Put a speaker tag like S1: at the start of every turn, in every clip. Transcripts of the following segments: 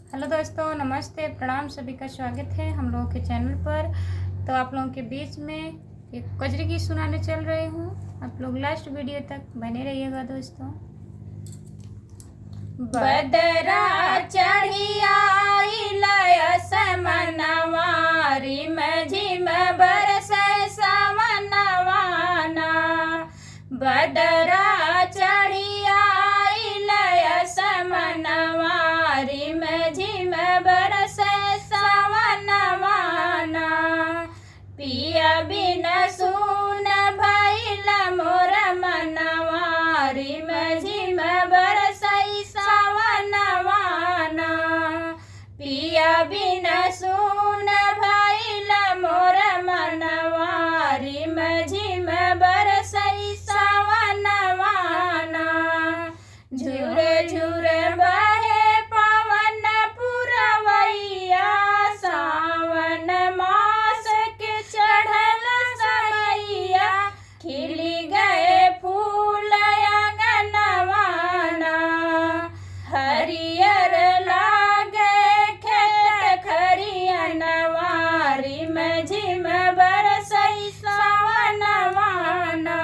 S1: Hello दोस्तों, नमस्ते, प्रणाम, सभी का स्वागत है हम लोगों के चैनल पर। तो आप लोगों के बीच में एक कजरी गीत सुनाने चल रही हूँ। आप लोग लास्ट वीडियो तक बने रहिएगा दोस्तों। बदरा चढ़ी आइल समनवा, रिम झिम बरसै सावनवा ना। बदरा चढ़ी आइल समनवा, रिम झिम बरसै सावनवा ना। पिया बिन सुन भइल मोर मनवा, रिम झिम बरसै सावनवा ना। पिया बिन सुन भइल मोर मनवा, रिम झिम बरसै सावनवा ना। झुर झुर बहे पवन पुरवैया, सावन मास के चढ़ल समैया। खिली गए फूल अंगनवा ना, हरियर लागे खेत खरियनवा, रिम झिम बरसै सावनवा ना।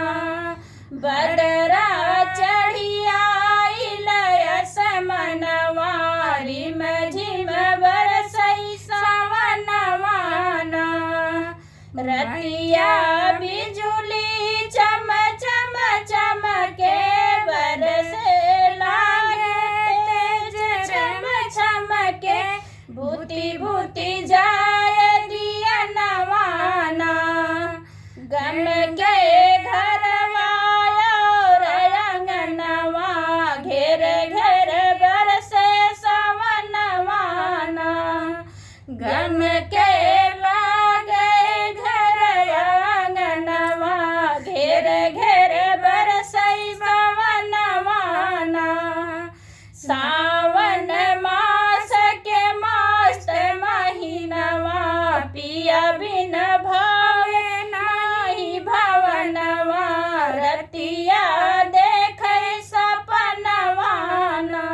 S1: बदरा चढ़ी आइल समनवा, रिम झिम बरसै सावनवा ना। रतिया बिजुली चम चम चमके, बरसे लागे तेज छम छमके। भूति भूति जाए दियनवा ना, गम के घरवा और अंगनवा। घेर घेर बरसे सावनवा ना, गम के लागे घर आंगनवा। घेर घेर बरसै सावनवा ना। सावन मास के मस्त महीनवा, पिया बिन भावे नाही भवनवा। रतिया देखै सपनवा ना,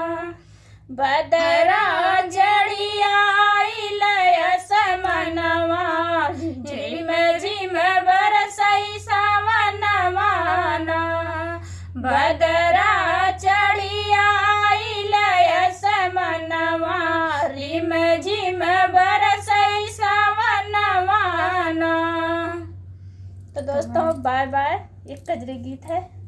S1: बदरा चढ़ी आइल समनवा, झिम झिम बरसै सावनवा ना। बदरा चढ़ी आइल समनवा, रिम झिम बरसै सावनवा ना। तो दोस्तों बाय बाय। एक कजरी गीत है।